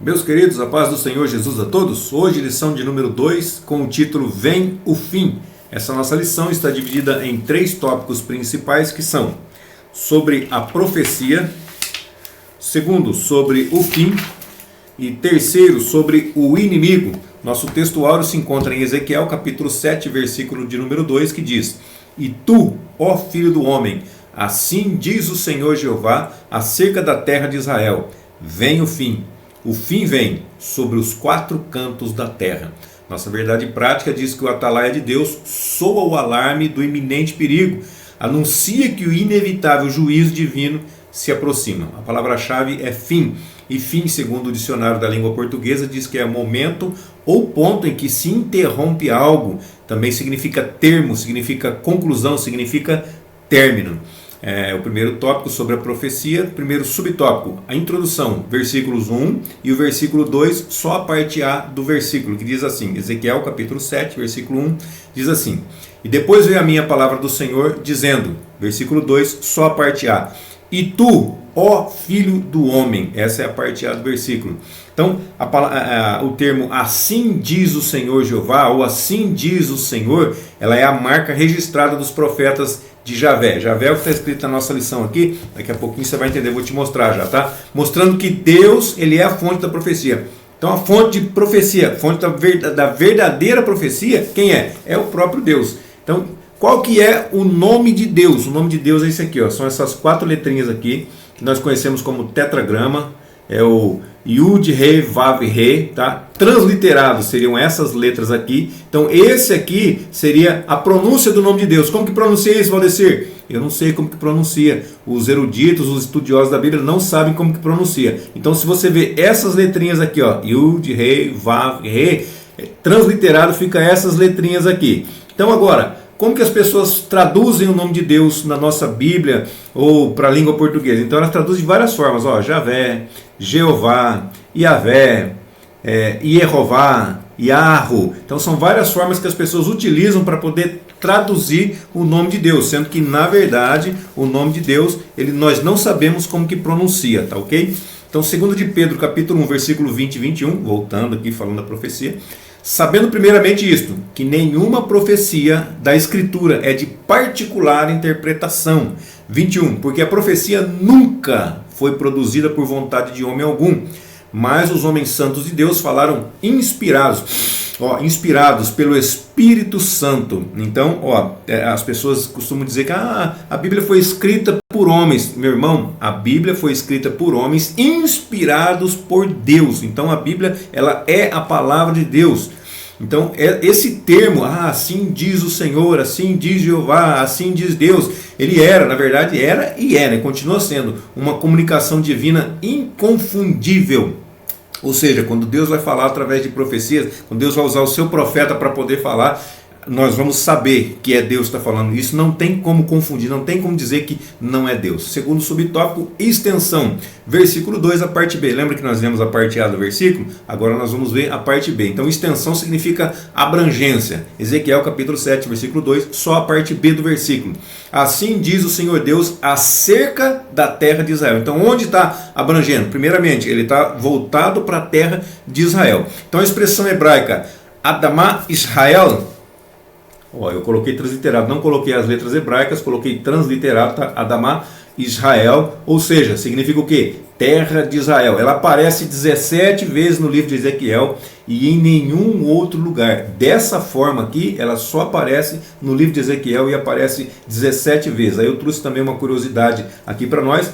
Meus queridos, a paz do Senhor Jesus a todos. Hoje lição de número 2 com o título Vem o Fim. Essa nossa lição está dividida em 3 tópicos principais que são sobre a profecia, segundo, sobre o fim e terceiro, sobre o inimigo. Nosso texto áureo se encontra em Ezequiel capítulo 7, versículo de número 2, que diz: E tu, ó filho do homem, assim diz o Senhor Jeová acerca da terra de Israel: vem o fim vem sobre os 4 cantos da terra. Nossa verdade prática diz que o atalaia de Deus soa o alarme do iminente perigo, anuncia que o inevitável juízo divino se aproxima. A palavra-chave é fim, e fim, segundo o dicionário da língua portuguesa, diz que é momento ou ponto em que se interrompe algo. Também significa termo, significa conclusão, significa término. O primeiro tópico sobre a profecia. Primeiro subtópico, a introdução, versículos 1 e o versículo 2, só a parte A do versículo, que diz assim, Ezequiel capítulo 7, versículo 1, diz assim: E depois veio a minha palavra do Senhor, dizendo, versículo 2, só a parte A: E tu, ó filho do homem, essa é a parte A do versículo. Então, o termo assim diz o Senhor Jeová, ou assim diz o Senhor, ela é a marca registrada dos profetas de Javé. Javé é o que está escrito na nossa lição aqui, daqui a pouquinho você vai entender, vou te mostrar já, tá? Mostrando que Deus, ele é a fonte da profecia. Então a fonte de profecia, a fonte da verdadeira profecia, quem é? É o próprio Deus. Então, qual que é o nome de Deus? O nome de Deus é esse aqui, ó. São essas 4 letrinhas aqui, que nós conhecemos como tetragrama. É o Yud, Re, Vav, Re, tá? Transliterado seriam essas letras aqui. Então esse aqui seria a pronúncia do nome de Deus. Como que pronuncia isso, Valdecir? Eu não sei como que pronuncia. Os eruditos, os estudiosos da Bíblia não sabem como que pronuncia. Então se você vê essas letrinhas aqui, ó, Yud, Re, Vav, Re, transliterado fica essas letrinhas aqui. Então agora, como que as pessoas traduzem o nome de Deus na nossa Bíblia ou para a língua portuguesa? Então elas traduzem de várias formas, ó, Javé, Jeová, Iavé, Iehová, Yarro. Então são várias formas que as pessoas utilizam para poder traduzir o nome de Deus, sendo que na verdade o nome de Deus, nós não sabemos como que pronuncia, tá ok? Então 2 de Pedro capítulo 1, versículo 20 e 21, voltando aqui falando da profecia: Sabendo primeiramente isto, que nenhuma profecia da Escritura é de particular interpretação. 21. Porque a profecia nunca foi produzida por vontade de homem algum, mas os homens santos de Deus falaram inspirados pelo Espírito Santo. Então, as pessoas costumam dizer que a Bíblia foi escrita por homens. Meu irmão, a Bíblia foi escrita por homens inspirados por Deus. Então a Bíblia, ela é a palavra de Deus. Então esse termo, assim diz o Senhor, assim diz Jeová, assim diz Deus, ele na verdade era e é, né? Continua sendo uma comunicação divina inconfundível. Ou seja, quando Deus vai falar através de profecias, quando Deus vai usar o seu profeta para poder falar, nós vamos saber que é Deus que está falando. Isso não tem como confundir, não tem como dizer que não é Deus. Segundo subtópico, extensão. Versículo 2, a parte B. Lembra que nós vemos a parte A do versículo? Agora nós vamos ver a parte B. Então extensão significa abrangência. Ezequiel capítulo 7, versículo 2, só a parte B do versículo. Assim diz o Senhor Deus acerca da terra de Israel. Então onde está abrangendo? Primeiramente, ele está voltado para a terra de Israel. Então a expressão hebraica Adamá Israel, eu coloquei transliterado, não coloquei as letras hebraicas, coloquei transliterado, tá? Adamá Israel, ou seja, significa o quê? Terra de Israel. Ela aparece 17 vezes no livro de Ezequiel e em nenhum outro lugar. Dessa forma aqui, ela só aparece no livro de Ezequiel e aparece 17 vezes. Aí eu trouxe também uma curiosidade aqui para nós.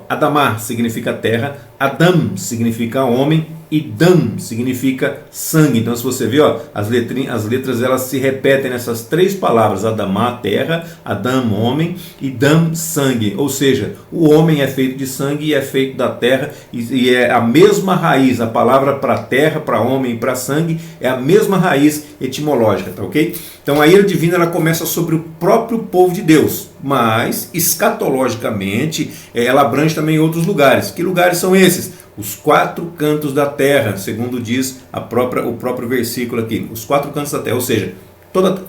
Adamá significa terra, Adam significa homem e Dam significa sangue. Então se você vê, as letras elas se repetem nessas 3 palavras: Adamá, terra, Adam, homem, e Dam, sangue. Ou seja, o homem é feito de sangue e é feito da terra, e é a mesma raiz. A palavra para terra, para homem e para sangue é a mesma raiz etimológica, tá ok? Então a ira divina ela começa sobre o próprio povo de Deus, mas escatologicamente ela abrange também outros lugares. Que lugares são esses? Os 4 cantos da terra, segundo diz o próprio versículo aqui. Os 4 cantos da terra, ou seja, toda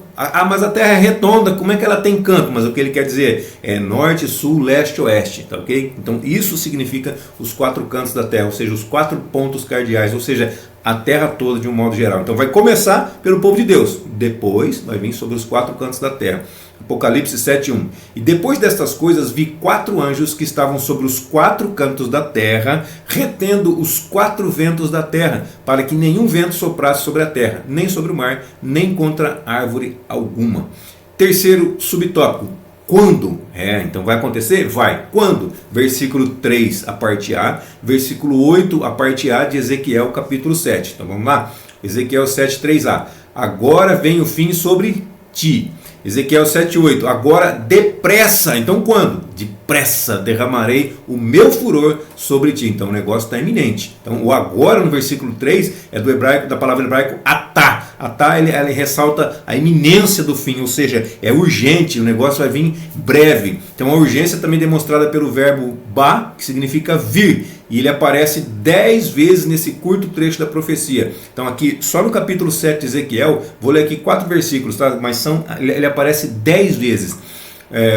Mas a Terra é redonda, como é que ela tem canto? Mas o que ele quer dizer é norte, sul, leste, oeste, tá ok? Então isso significa os 4 cantos da Terra, ou seja, os 4 pontos cardeais, ou seja, a Terra toda de um modo geral. Então vai começar pelo povo de Deus, depois vai vir sobre os 4 cantos da Terra. Apocalipse 7:1. E depois destas coisas vi 4 anjos que estavam sobre os 4 cantos da terra, retendo os 4 ventos da terra, para que nenhum vento soprasse sobre a terra, nem sobre o mar, nem contra árvore alguma. Terceiro subtópico. Quando? Então vai acontecer? Vai. Quando? Versículo 3, a parte A. Versículo 8, a parte A de Ezequiel, capítulo 7. Então vamos lá? Ezequiel 7:3a. Agora vem o fim sobre ti. Ezequiel 7:8. Agora depressa. Então quando? Depressa derramarei o meu furor sobre ti. Então o negócio está iminente. Então o agora no versículo 3 é do hebraico, da palavra hebraico atá. Atá ele ressalta a iminência do fim, ou seja, é urgente, o negócio vai vir breve. Então a urgência também demonstrada pelo verbo ba, que significa vir. E ele aparece 10 vezes nesse curto trecho da profecia. Então aqui, só no capítulo 7 de Ezequiel, vou ler aqui 4 versículos, tá? Mas ele aparece 10 vezes.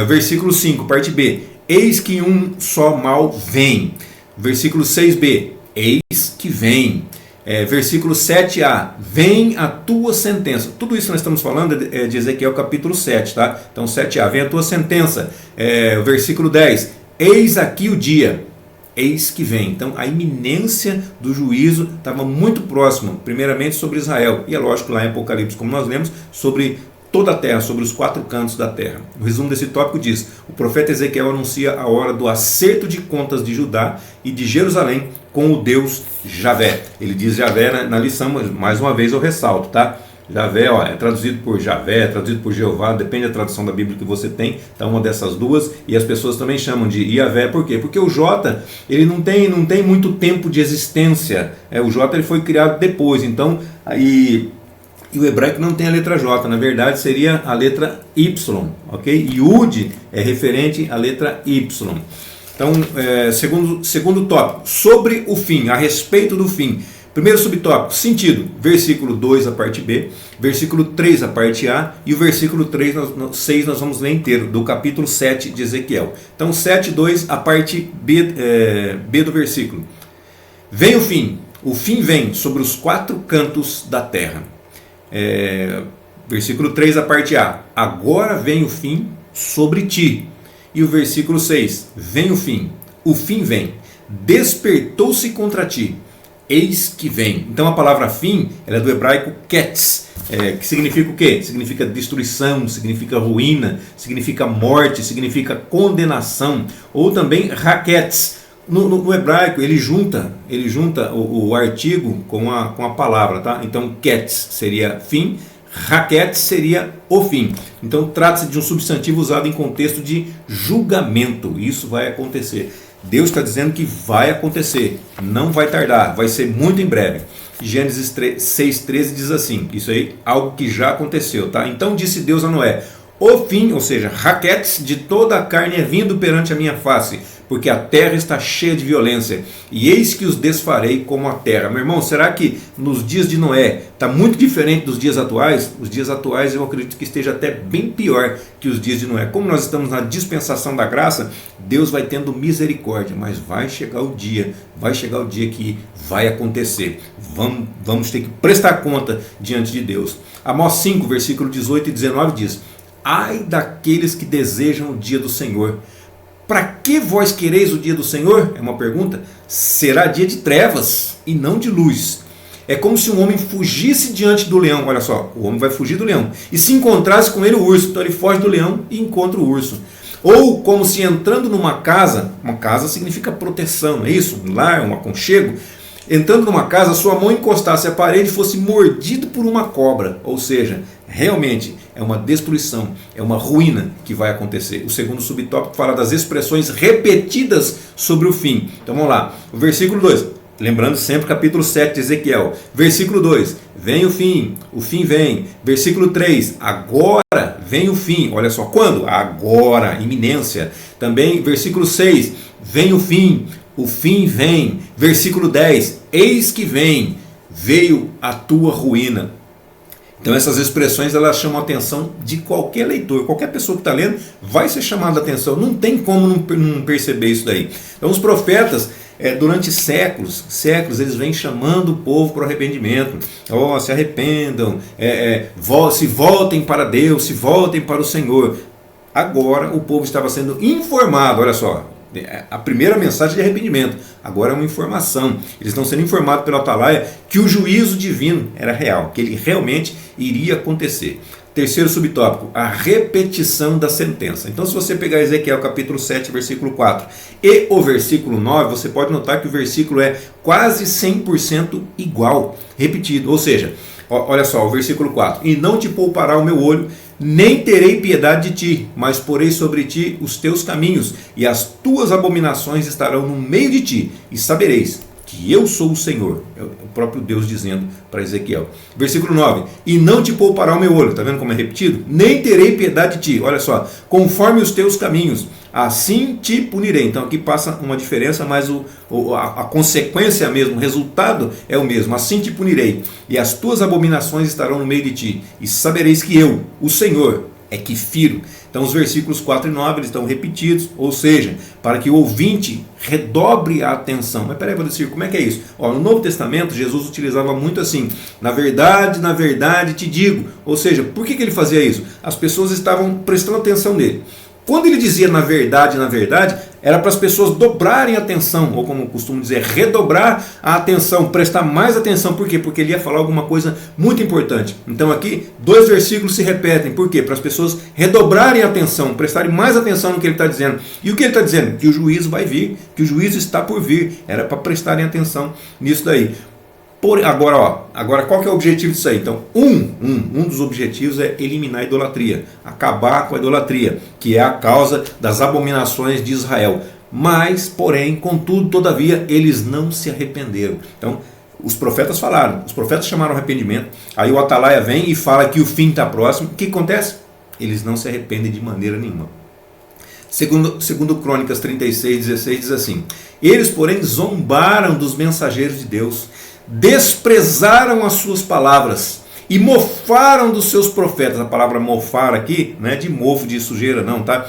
Versículo 5, parte B. Eis que um só mal vem. Versículo 6b. Eis que vem. Versículo 7a. Vem a tua sentença. Tudo isso nós estamos falando de Ezequiel capítulo 7, tá? Então 7a. Vem a tua sentença. Versículo 10. Eis aqui o dia. Eis que vem. Então a iminência do juízo estava muito próxima, primeiramente sobre Israel, e é lógico lá em Apocalipse, como nós lemos, sobre toda a terra, sobre os 4 cantos da terra. O resumo desse tópico diz: o profeta Ezequiel anuncia a hora do acerto de contas de Judá e de Jerusalém com o Deus Javé. Ele diz Javé na lição, mas mais uma vez eu ressalto, tá? Javé, é traduzido por Javé, é traduzido por Jeová, depende da tradução da Bíblia que você tem, tá, uma dessas duas, e as pessoas também chamam de Iavé. Por quê? Porque o J, ele não tem muito tempo de existência, o J ele foi criado depois, então, e o hebraico não tem a letra J, na verdade seria a letra Y, ok? Yud é referente à letra Y. Então, segundo tópico, sobre o fim, a respeito do fim. Primeiro subtópico, sentido, versículo 2, a parte B, versículo 3, a parte A, e o versículo 6 nós vamos ler inteiro, do capítulo 7 de Ezequiel. Então 7:2, a parte B do versículo. Vem o fim vem sobre os 4 cantos da terra. Versículo 3, a parte A, agora vem o fim sobre ti. E o versículo 6, vem o fim vem, despertou-se contra ti. Eis que vem. Então a palavra fim, ela é do hebraico ketz, que significa o quê? Significa destruição, significa ruína, significa morte, significa condenação, ou também raketz. No hebraico ele junta o artigo com a palavra, tá? Então ketz seria fim, raketz seria o fim. Então trata-se de um substantivo usado em contexto de julgamento. Isso vai acontecer. Deus está dizendo que vai acontecer, não vai tardar, vai ser muito em breve. Gênesis 6:13 diz assim, isso aí, algo que já aconteceu, tá? Então disse Deus a Noé: o fim, ou seja, raquetes de toda a carne é vindo perante a minha face, porque a terra está cheia de violência, e eis que os desfarei como a terra. Meu irmão, será que nos dias de Noé está muito diferente dos dias atuais? Os dias atuais eu acredito que esteja até bem pior que os dias de Noé. Como nós estamos na dispensação da graça, Deus vai tendo misericórdia, mas vai chegar o dia que vai acontecer. Vamos ter que prestar conta diante de Deus. Amós 5, versículo 18 e 19 diz: ai daqueles que desejam o dia do Senhor. Para que vós quereis o dia do Senhor? É uma pergunta. Será dia de trevas e não de luz. É como se um homem fugisse diante do leão. Olha só, o homem vai fugir do leão e se encontrasse com ele o urso. Então ele foge do leão e encontra o urso. Ou como se entrando numa casa, uma casa significa proteção, é isso? Um lar, um aconchego. Entrando numa casa, sua mão encostasse à parede e fosse mordido por uma cobra. Ou seja, realmente é uma destruição, é uma ruína que vai acontecer. O segundo subtópico fala das expressões repetidas sobre o fim. Então vamos lá, o versículo 2, lembrando sempre o capítulo 7 de Ezequiel. Versículo 2, vem o fim vem. Versículo 3, agora vem o fim. Olha só, quando? Agora, iminência. Também versículo 6, vem o fim vem. Versículo 10, eis que vem, veio a tua ruína. Então essas expressões elas chamam a atenção de qualquer leitor, qualquer pessoa que está lendo vai ser chamada a atenção, não tem como não perceber isso daí. Então os profetas, durante séculos, eles vêm chamando o povo para o arrependimento. Se arrependam, se voltem para Deus, se voltem para o Senhor. Agora o povo estava sendo informado, olha só, a primeira mensagem de arrependimento, agora é uma informação. Eles estão sendo informados pelo Atalaia que o juízo divino era real, que ele realmente iria acontecer. Terceiro subtópico, a repetição da sentença. Então, se você pegar Ezequiel capítulo 7, versículo 4 e o versículo 9, você pode notar que o versículo é quase 100% igual, repetido. Ou seja, olha só, o versículo 4: e não te poupará o meu olho, nem terei piedade de ti, mas porei sobre ti os teus caminhos, e as tuas abominações estarão no meio de ti, e sabereis que eu sou o Senhor. É o próprio Deus dizendo para Ezequiel. Versículo 9: e não te poupará o meu olho. Está vendo como é repetido? Nem terei piedade de ti. Olha só, conforme os teus caminhos, assim te punirei. Então aqui passa uma diferença, mas a consequência é a mesma, o resultado é o mesmo. Assim te punirei, e as tuas abominações estarão no meio de ti, e sabereis que eu, o Senhor, é que firo. Então os versículos 4 e 9 eles estão repetidos, ou seja, para que o ouvinte redobre a atenção. Mas peraí, Valdecir, como é que é isso? No Novo Testamento Jesus utilizava muito assim: na verdade te digo. Ou seja, por que ele fazia isso? As pessoas estavam prestando atenção nele. Quando ele dizia na verdade, era para as pessoas dobrarem a atenção, ou como eu costumo dizer, redobrar a atenção, prestar mais atenção. Por quê? Porque ele ia falar alguma coisa muito importante. Então aqui, 2 versículos se repetem. Por quê? Para as pessoas redobrarem a atenção, prestarem mais atenção no que ele está dizendo. E o que ele está dizendo? Que o juízo vai vir, que o juízo está por vir. Era para prestarem atenção nisso daí. Agora qual que é o objetivo disso aí? Então, um dos objetivos é eliminar a idolatria, acabar com a idolatria, que é a causa das abominações de Israel. Mas, porém, contudo, todavia, eles não se arrependeram. Então, os profetas falaram, os profetas chamaram ao arrependimento, aí o Atalaia vem e fala que o fim está próximo. O que acontece? Eles não se arrependem de maneira nenhuma. Segundo Crônicas 36:16 diz assim: eles, porém, zombaram dos mensageiros de Deus, desprezaram as suas palavras e mofaram dos seus profetas. A palavra mofar aqui não é de mofo, de sujeira não, tá?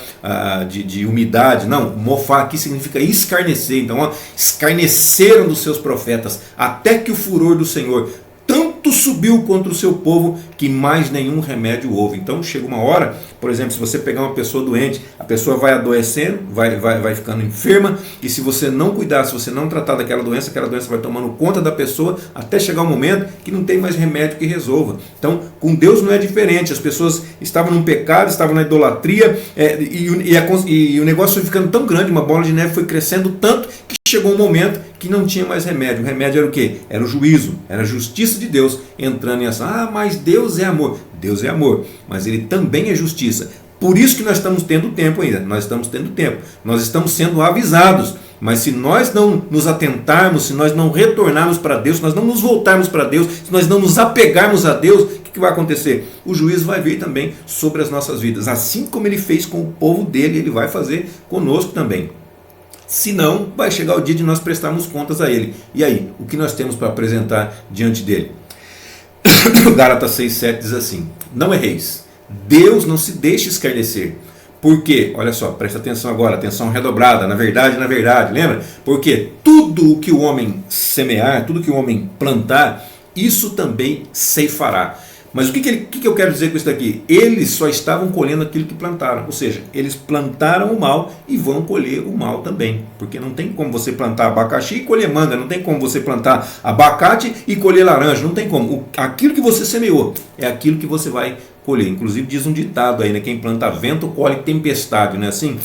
De umidade, não. Mofar aqui significa escarnecer. Então, escarneceram dos seus profetas, até que o furor do Senhor tanto subiu contra o seu povo que mais nenhum remédio houve. Então chega uma hora, por exemplo, se você pegar uma pessoa doente, a pessoa vai adoecendo, vai ficando enferma, e se você não cuidar, se você não tratar daquela doença, aquela doença vai tomando conta da pessoa, até chegar um momento que não tem mais remédio que resolva. Então com Deus não é diferente. As pessoas estavam no pecado, estavam na idolatria, e o negócio foi ficando tão grande, uma bola de neve foi crescendo tanto, que chegou um momento que não tinha mais remédio. O remédio era o quê? Era o juízo, era a justiça de Deus entrando em ação. Mas Deus é amor. Deus é amor, mas Ele também é justiça. Por isso que nós estamos tendo tempo ainda. Nós estamos tendo tempo. Nós estamos sendo avisados. Mas se nós não nos atentarmos, se nós não retornarmos para Deus, se nós não nos voltarmos para Deus, se nós não nos apegarmos a Deus, o que vai acontecer? O juízo vai vir também sobre as nossas vidas. Assim como Ele fez com o povo dele, Ele vai fazer conosco também. Senão, vai chegar o dia de nós prestarmos contas a Ele. E aí, o que nós temos para apresentar diante dele? Gálatas 6,7 diz assim: não erreis, Deus não se deixa escarnecer. Por quê? Olha só, presta atenção agora, atenção redobrada, na verdade, lembra? Porque tudo o que o homem semear, tudo que o homem plantar, isso também ceifará. Mas o que eu quero dizer com isso daqui? Eles só estavam colhendo aquilo que plantaram. Ou seja, eles plantaram o mal e vão colher o mal também. Porque não tem como você plantar abacaxi e colher manga. Não tem como você plantar abacate e colher laranja. Não tem como. Aquilo que você semeou é aquilo que você vai colher. Inclusive diz um ditado aí, né? Quem planta vento colhe tempestade, não é assim?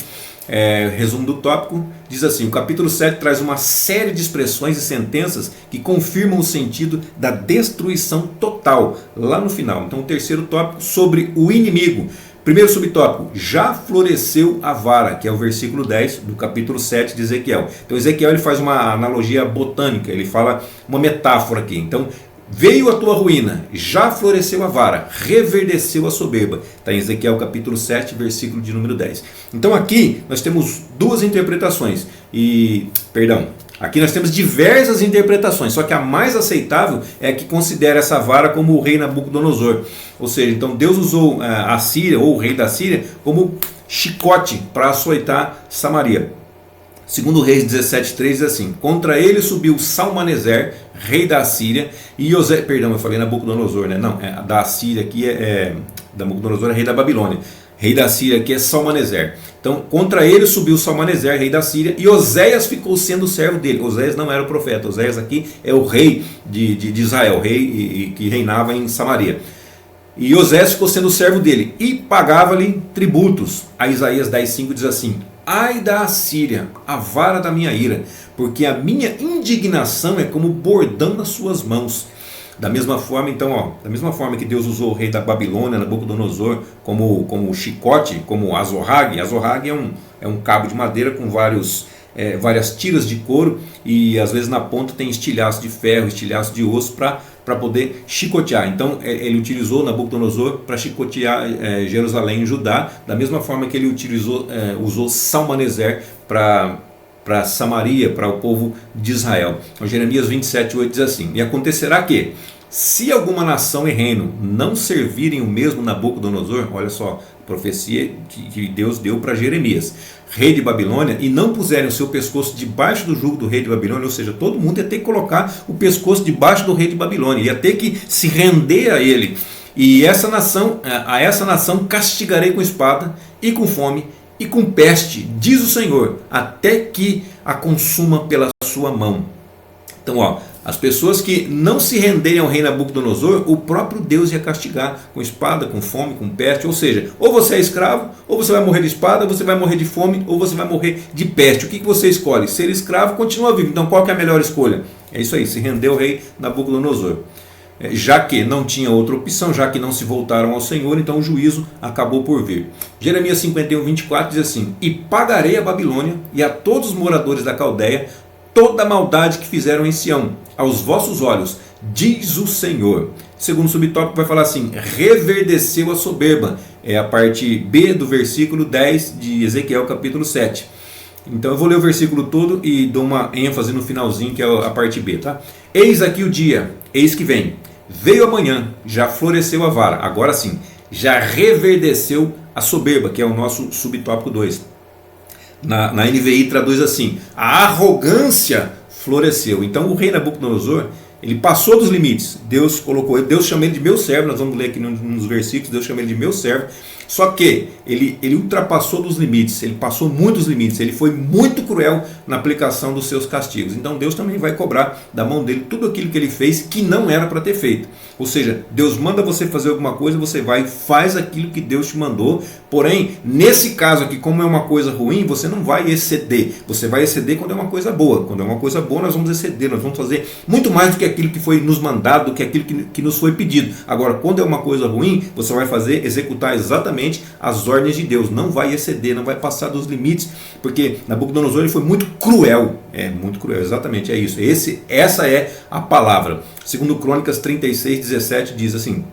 Resumo do tópico, diz assim: o capítulo 7 traz uma série de expressões e sentenças que confirmam o sentido da destruição total lá no final. Então o terceiro tópico, sobre o inimigo. Primeiro subtópico, já floresceu a vara, que é o versículo 10 do capítulo 7 de Ezequiel. Então Ezequiel ele faz uma analogia botânica, ele fala uma metáfora aqui. Então, veio a tua ruína, já floresceu a vara, reverdeceu a soberba. Está em Ezequiel capítulo 7, versículo de número 10. Então aqui nós temos duas interpretações. Aqui nós temos diversas interpretações, só que a mais aceitável é a que considera essa vara como o rei Nabucodonosor. Ou seja, então Deus usou a Síria, ou o rei da Síria, como chicote para açoitar Samaria. Segundo Reis 17:3 diz assim: contra ele subiu Salmaneser, rei da Síria, e Osé, perdão, eu falei Nabucodonosor, né? Não, da Síria aqui Nabucodonosor é rei da Babilônia. Rei da Síria aqui é Salmaneser. Então, contra ele subiu Salmaneser, rei da Síria, e Oséias ficou sendo servo dele. Oséias não era o profeta, Oséias aqui é o rei de Israel, rei que reinava em Samaria. E Oséias ficou sendo servo dele, e pagava-lhe tributos. A Isaías 10:5 diz assim: ai da Assíria, a vara da minha ira, porque a minha indignação é como bordão nas suas mãos. Da mesma forma, então, da mesma forma que Deus usou o rei da Babilônia, Nabucodonosor, como chicote, como azorrague. Azorrague é um cabo de madeira com várias tiras de couro, e às vezes na ponta tem estilhaço de ferro, estilhaço de osso para poder chicotear. Então ele utilizou Nabucodonosor para chicotear Jerusalém e Judá, da mesma forma que ele usou Salmaneser para Samaria, para o povo de Israel. Então, Jeremias 27:8 diz assim: e acontecerá que, se alguma nação e reino não servirem o mesmo Nabucodonosor, olha só, profecia que Deus deu para Jeremias, rei de Babilônia, e não puserem o seu pescoço debaixo do jugo do rei de Babilônia, ou seja, todo mundo ia ter que colocar o pescoço debaixo do rei de Babilônia, ia ter que se render a ele. E a essa nação castigarei com espada e com fome e com peste, diz o Senhor, até que a consuma pela sua mão. Então, as pessoas que não se renderem ao rei Nabucodonosor, o próprio Deus ia castigar com espada, com fome, com peste. Ou seja, ou você é escravo, ou você vai morrer de espada, ou você vai morrer de fome, ou você vai morrer de peste. O que você escolhe? Ser escravo, continua vivo. Então, qual que é a melhor escolha? É isso aí, se render ao rei Nabucodonosor. Já que não tinha outra opção, já que não se voltaram ao Senhor, então o juízo acabou por vir. Jeremias 51:24 diz assim: e pagarei a Babilônia e a todos os moradores da Caldeia toda a maldade que fizeram em Sião, aos vossos olhos, diz o Senhor. Segundo subtópico vai falar assim: reverdeceu a soberba. É a parte B do versículo 10 de Ezequiel capítulo 7. Então eu vou ler o versículo todo e dou uma ênfase no finalzinho, que é a parte B, tá? Eis aqui o dia, eis que vem. Veio amanhã, já floresceu a vara. Agora sim, já reverdeceu a soberba, que é o nosso subtópico 2. Na NVI traduz assim: a arrogância floresceu. Então o rei Nabucodonosor, ele passou dos limites. Deus chama ele de meu servo. Nós vamos ler aqui nos versículos. Deus chama ele de meu servo. Só que ele ultrapassou dos limites, ele passou muitos limites, ele foi muito cruel na aplicação dos seus castigos. Então Deus também vai cobrar da mão dele tudo aquilo que ele fez que não era para ter feito. Ou seja, Deus manda você fazer alguma coisa, você vai e faz aquilo que Deus te mandou. Porém, nesse caso aqui, como é uma coisa ruim, você não vai exceder. Você vai exceder quando é uma coisa boa. Quando é uma coisa boa, nós vamos exceder, nós vamos fazer muito mais do que aquilo que foi nos mandado, do que aquilo que nos foi pedido. Agora, quando é uma coisa ruim, você vai executar exatamente as ordens de Deus, não vai exceder, não vai passar dos limites, porque Nabucodonosor ele foi muito cruel, exatamente, é isso. Essa é a palavra. Segundo Crônicas 36:17 diz assim: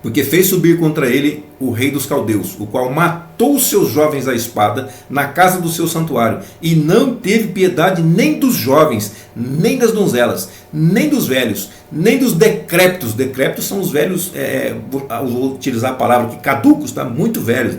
porque fez subir contra ele o rei dos caldeus, o qual matou os seus jovens à espada na casa do seu santuário, e não teve piedade nem dos jovens, nem das donzelas, nem dos velhos, nem dos decrépitos. Decrépitos são os velhos, vou utilizar a palavra que caducos, tá? Muito velhos.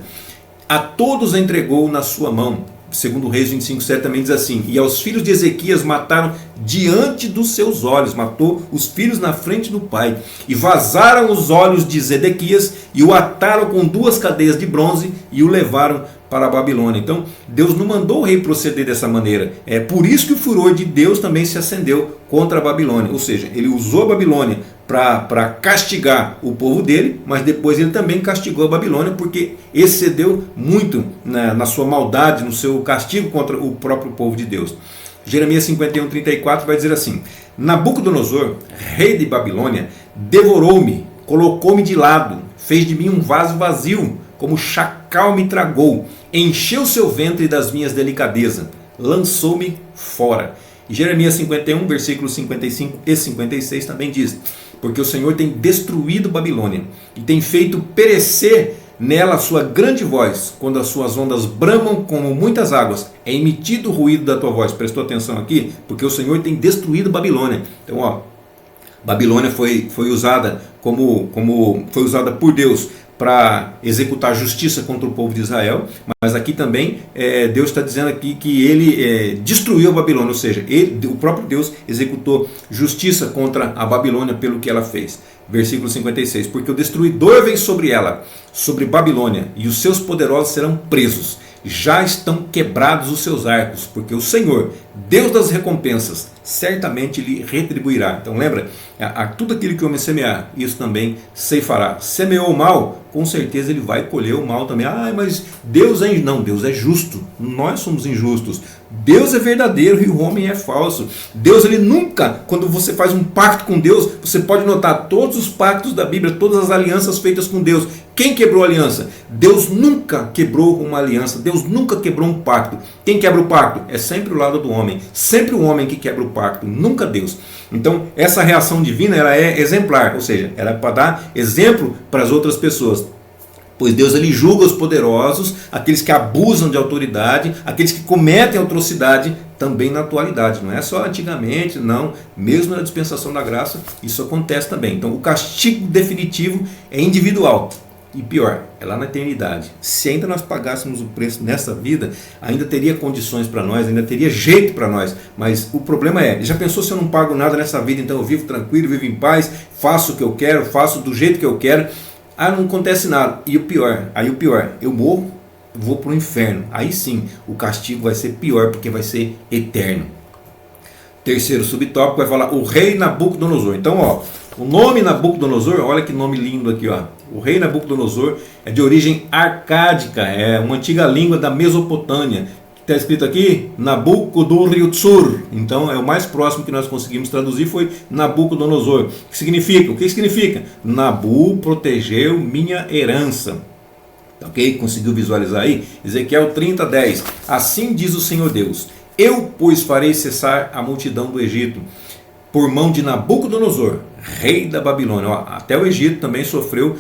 A todos entregou na sua mão. Segundo Reis 25:7 também diz assim: e aos filhos de Ezequias mataram diante dos seus olhos, matou os filhos na frente do pai, e vazaram os olhos de Zedequias, e o ataram com 2 cadeias de bronze, e o levaram para a Babilônia. Então Deus não mandou o rei proceder dessa maneira. É por isso que o furor de Deus também se acendeu contra a Babilônia. Ou seja, ele usou a Babilônia para castigar o povo dele, mas depois ele também castigou a Babilônia, porque excedeu muito na sua maldade, no seu castigo contra o próprio povo de Deus. Jeremias 51:34 vai dizer assim: Nabucodonosor, rei de Babilônia, devorou-me, colocou-me de lado, fez de mim um vaso vazio, como chacal me tragou, encheu seu ventre das minhas delicadezas, lançou-me fora. E Jeremias 51, versículos 55 e 56 também diz: porque o Senhor tem destruído Babilônia, e tem feito perecer Nela a sua grande voz, quando as suas ondas bramam como muitas águas, é emitido o ruído da tua voz. Prestou atenção aqui? Porque o Senhor tem destruído Babilônia. Então, ó, Babilônia foi usada foi usada por Deus para executar justiça contra o povo de Israel, mas aqui também Deus está dizendo aqui que ele destruiu a Babilônia, ou seja, o próprio Deus executou justiça contra a Babilônia pelo que ela fez. Versículo 56, porque o destruidor vem sobre ela, sobre Babilônia, e os seus poderosos serão presos. Já estão quebrados os seus arcos, porque o Senhor, Deus das recompensas, certamente lhe retribuirá. Então lembra, tudo aquilo que o homem semear, isso também ceifará. Semeou o mal, com certeza ele vai colher o mal também. Mas Deus não, Deus é justo, nós somos injustos. Deus é verdadeiro e o homem é falso. Deus, ele nunca, quando você faz um pacto com Deus, você pode notar todos os pactos da Bíblia, todas as alianças feitas com Deus. Quem quebrou a aliança? Deus nunca quebrou uma aliança, Deus nunca quebrou um pacto. Quem quebra o pacto? É sempre o lado do homem, sempre o homem que quebra o pacto, nunca Deus. Então essa reação divina, ela é exemplar, ou seja, ela é para dar exemplo para as outras pessoas. Pois Deus, ele julga os poderosos, aqueles que abusam de autoridade, aqueles que cometem atrocidade, também na atualidade. Não é só antigamente, não. Mesmo na dispensação da graça, isso acontece também. Então o castigo definitivo é individual. E pior, é lá na eternidade. Se ainda nós pagássemos o preço nessa vida, ainda teria condições para nós, ainda teria jeito para nós. Mas o problema já pensou se eu não pago nada nessa vida, então eu vivo tranquilo, vivo em paz, faço o que eu quero, faço do jeito que eu quero. Não acontece nada. E o pior, eu morro, vou para o inferno. Aí sim, o castigo vai ser pior, porque vai ser eterno. Terceiro subtópico vai falar o rei Nabucodonosor. Então, ó, o nome Nabucodonosor, olha que nome lindo aqui, ó. O rei Nabucodonosor é de origem arcádica, é uma antiga língua da Mesopotâmia. Está escrito aqui Nabucodonosor. Então é o mais próximo que nós conseguimos traduzir foi Nabucodonosor. O que significa? O que significa? Nabu protegeu minha herança. Ok? Conseguiu visualizar aí? Ezequiel 30:10. Assim diz o Senhor Deus: eu, pois, farei cessar a multidão do Egito por mão de Nabucodonosor, rei da Babilônia. Até o Egito também sofreu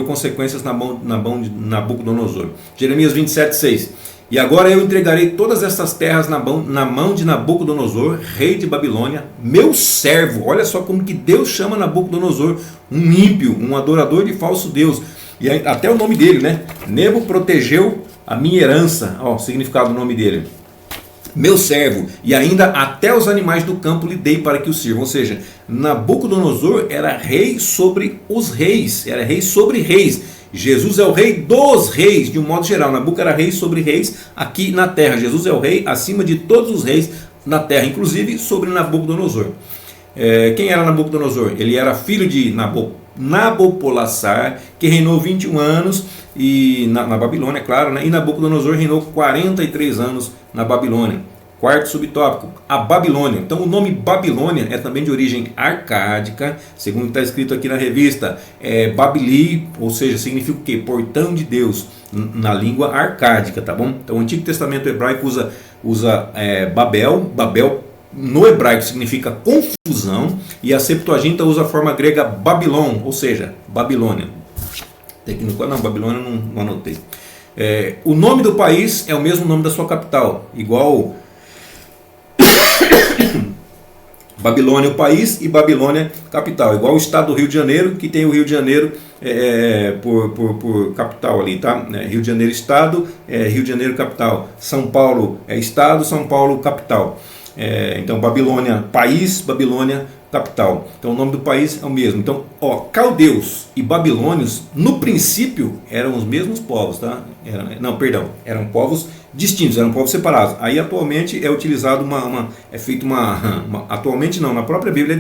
consequências na mão de Nabucodonosor. Jeremias 27:6. E agora eu entregarei todas essas terras na mão de Nabucodonosor, rei de Babilônia, meu servo. Olha só como que Deus chama Nabucodonosor, um ímpio, um adorador de falso Deus. E até o nome dele, né? Nebo protegeu a minha herança. Ó, o significado do nome dele. Meu servo, e ainda até os animais do campo lhe dei para que o sirvam. Ou seja, Nabucodonosor era rei sobre os reis, era rei sobre reis. Jesus é o rei dos reis, de um modo geral. Nabucodonosor era rei sobre reis aqui na terra. Jesus é o rei acima de todos os reis na terra, inclusive sobre Nabucodonosor. Quem era Nabucodonosor? Ele era filho de Nabopolassar, que reinou 21 anos e na Babilônia, claro, né? E Nabucodonosor reinou 43 anos na Babilônia. Quarto subtópico, a Babilônia. Então o nome Babilônia é também de origem arcádica, segundo está escrito aqui na revista, Babili, ou seja, significa o quê? Portão de Deus, na língua arcádica, tá bom? Então o Antigo Testamento hebraico usa Babel no hebraico significa confusão, e a Septuaginta usa a forma grega Babilon, ou seja, Babilônia. Babilônia não anotei. O nome do país é o mesmo nome da sua capital, igual Babilônia o país e Babilônia capital, igual o estado do Rio de Janeiro, que tem o Rio de Janeiro por capital ali, tá? Rio de Janeiro estado, Rio de Janeiro capital. São Paulo é estado, São Paulo capital. Então Babilônia país, Babilônia capital. Então o nome do país é o mesmo. Então, caldeus e babilônios no princípio eram os mesmos povos, tá? Eram povos distintos, eram povos separados. Aí atualmente é utilizado atualmente não, na própria Bíblia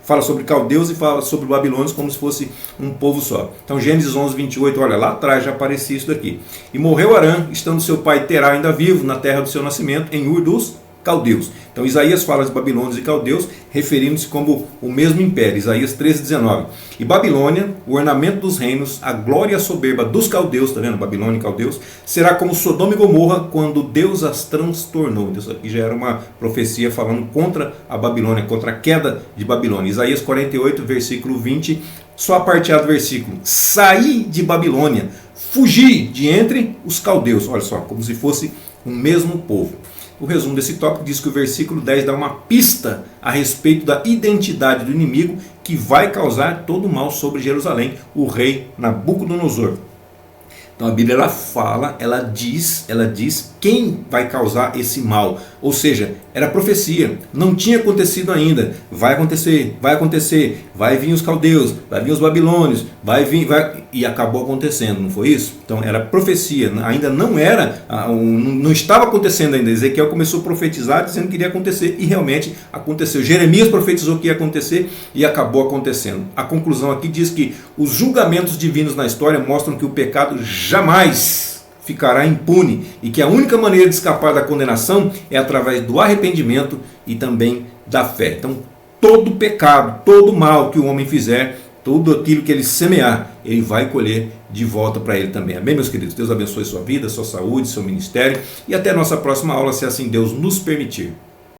fala sobre caldeus e fala sobre babilônios como se fosse um povo só. Então Gênesis 11:28, olha, lá atrás já aparecia isso daqui. E morreu Arã, estando seu pai Terá ainda vivo na terra do seu nascimento, em Ur dos caldeus. Então Isaías fala de babilônios e caldeus, referindo-se como o mesmo império. Isaías 13:19. E Babilônia, o ornamento dos reinos, a glória e a soberba dos caldeus, está vendo? Babilônia e caldeus, será como Sodoma e Gomorra quando Deus as transtornou. Isso aqui já era uma profecia falando contra a Babilônia, contra a queda de Babilônia. Isaías 48, versículo 20, só a parte A do versículo. Saí de Babilônia, fugi de entre os caldeus. Olha só, como se fosse o mesmo povo. O resumo desse tópico diz que o versículo 10 dá uma pista a respeito da identidade do inimigo que vai causar todo o mal sobre Jerusalém, o rei Nabucodonosor. Então a Bíblia ela fala, ela diz quem vai causar esse mal. Ou seja, era profecia, não tinha acontecido ainda. Vai acontecer, vai vir os caldeus, vai vir os babilônios, e acabou acontecendo, não foi isso? Então era profecia, ainda não era, não estava acontecendo ainda. Ezequiel começou a profetizar dizendo que iria acontecer e realmente aconteceu. Jeremias profetizou que ia acontecer e acabou acontecendo. A conclusão aqui diz que os julgamentos divinos na história mostram que o pecado jamais ficará impune e que a única maneira de escapar da condenação é através do arrependimento e também da fé. Então, todo pecado, todo mal que o homem fizer, tudo aquilo que ele semear, ele vai colher de volta para ele também. Amém, meus queridos? Deus abençoe sua vida, sua saúde, seu ministério e até a nossa próxima aula, se assim Deus nos permitir.